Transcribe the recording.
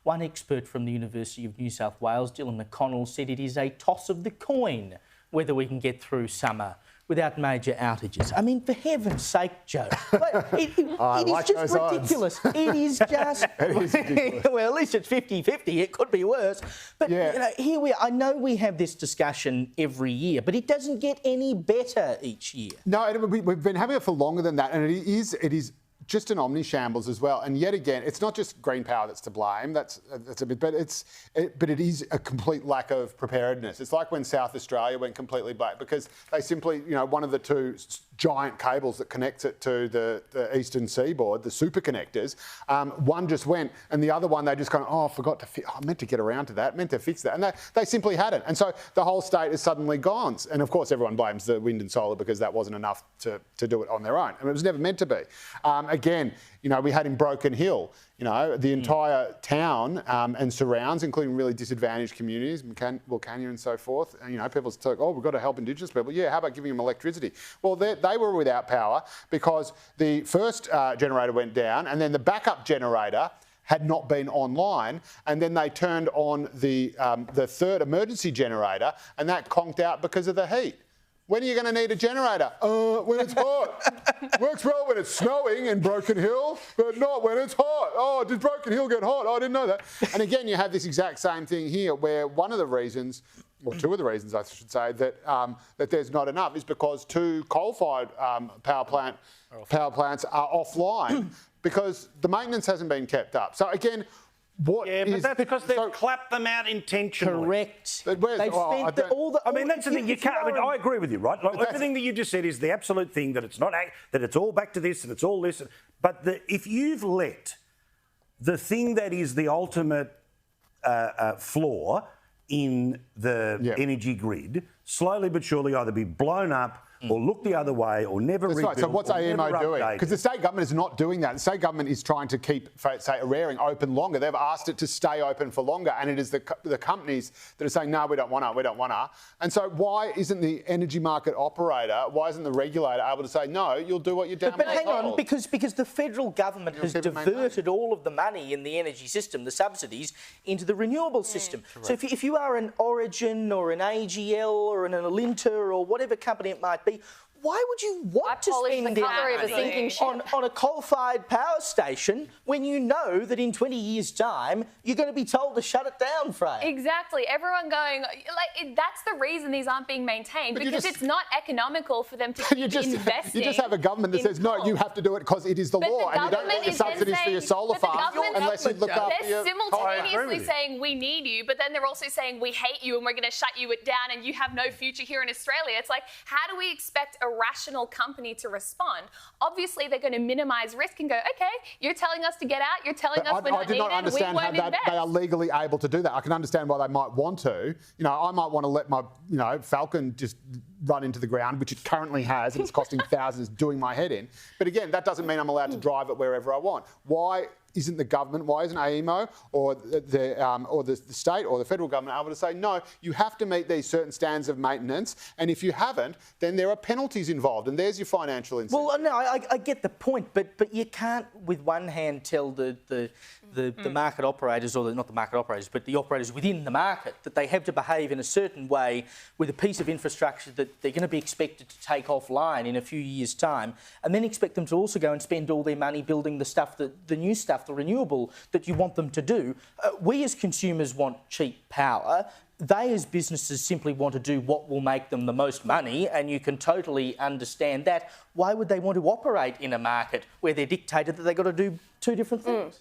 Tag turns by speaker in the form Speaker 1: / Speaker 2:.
Speaker 1: One expert from the University of New South Wales, Dylan McConnell, said it is a toss of the coin whether we can get through summer without major outages. I mean, for heaven's sake, Joe, it is just ridiculous. It is just... Well, at least it's 50-50. It could be worse. But, you know, here we are. I know we have this discussion every year, but it doesn't get any better each year.
Speaker 2: No, we've been having it for longer than that, and it is just an omni-shambles as well. And yet again, it's not just green power that's to blame. That's a bit, but it is a complete lack of preparedness. It's like when South Australia went completely black because they simply, you know, one of the two giant cables that connects it to the eastern seaboard, the super connectors, one just went, and the other one they just kind of, oh, I forgot to, I meant to get around to that, meant to fix that, and they simply hadn't. And so the whole state is suddenly gone. And of course, everyone blames the wind and solar because that wasn't enough to do it on their own. And it was never meant to be. Again, you know, we had in Broken Hill, you know, the entire town and surrounds, including really disadvantaged communities, Wilcannia and so forth. And, you know, people talk, oh, we've got to help Indigenous people. Yeah, how about giving them electricity? Well, they were without power because the first generator went down and then the backup generator had not been online, and then they turned on the third emergency generator, and that conked out because of the heat. When are you going to need a generator? When it's hot. Works well when it's snowing in Broken Hill, but not when it's hot. Oh, did Broken Hill get hot? Oh, I didn't know that. And again, you have this exact same thing here where one of the reasons, or two of the reasons I should say, that there's not enough is because two coal-fired power plants are offline because the maintenance hasn't been kept up. So again, but that's because they've clapped them out intentionally.
Speaker 1: Correct.
Speaker 2: They've spent
Speaker 3: I mean, that's the thing. You can't. I mean, I agree with you, right? Like, everything that you just said is the absolute thing. That it's not. That it's all back to this, and it's all this. But if you've let the thing that is the ultimate flaw in the energy grid slowly but surely either be blown up or look the other way or never rebuild.
Speaker 2: That's right. So what's AEMO doing? Because the state government is not doing that. The state government is trying to keep, say, Eraring open longer. They've asked it to stay open for longer, and it is the companies that are saying, no, we don't want to. And so why isn't the energy market operator, why isn't the regulator able to say, no, you'll do what you're down
Speaker 1: But hang on, because the federal government has diverted all of the money in the energy system, the subsidies, into the renewable system. So if you are an Origin or an AGL or an Alinta or whatever company it might be, why would you want to spend on a coal-fired power station when you know that in 20 years' time you're going to be told to shut it down, Freya?
Speaker 4: Exactly. Everyone going, that's the reason these aren't being maintained, because it's not economical for them to keep investing.
Speaker 2: You just have a government that says, no, you have to do it because it is the law, and you don't want your subsidies for your solar farm unless you look after your...
Speaker 4: They're simultaneously saying, we need you, but then they're also saying, we hate you and we're going to shut you down and you have no future here in Australia. It's like, how do we expect a rational company to respond? Obviously, they're going to minimise risk and go, okay, you're telling us to get out, you're telling us we're not needed, we won't invest. I do not understand how they are legally able to do that. I can understand why they might want to. You know, I might want to let my, you know, Falcon just run into the ground, which it currently has, and it's costing thousands, doing my head in. But again, that doesn't mean I'm allowed to drive it wherever I want. Why isn't the government, why isn't AEMO or the state or the federal government able to say, no, you have to meet these certain standards of maintenance, and if you haven't, then there are penalties involved, and there's your financial incentive.
Speaker 1: Well, no, I get the point, but you can't, with one hand, tell the market operators, or not the market operators, but the operators within the market, that they have to behave in a certain way with a piece of infrastructure that they're going to be expected to take offline in a few years' time, and then expect them to also go and spend all their money building the stuff, the new stuff, the renewable that you want them to do. We as consumers want cheap power. They as businesses simply want to do what will make them the most money, and you can totally understand that. Why would they want to operate in a market where they're dictated that they've got to do two different things?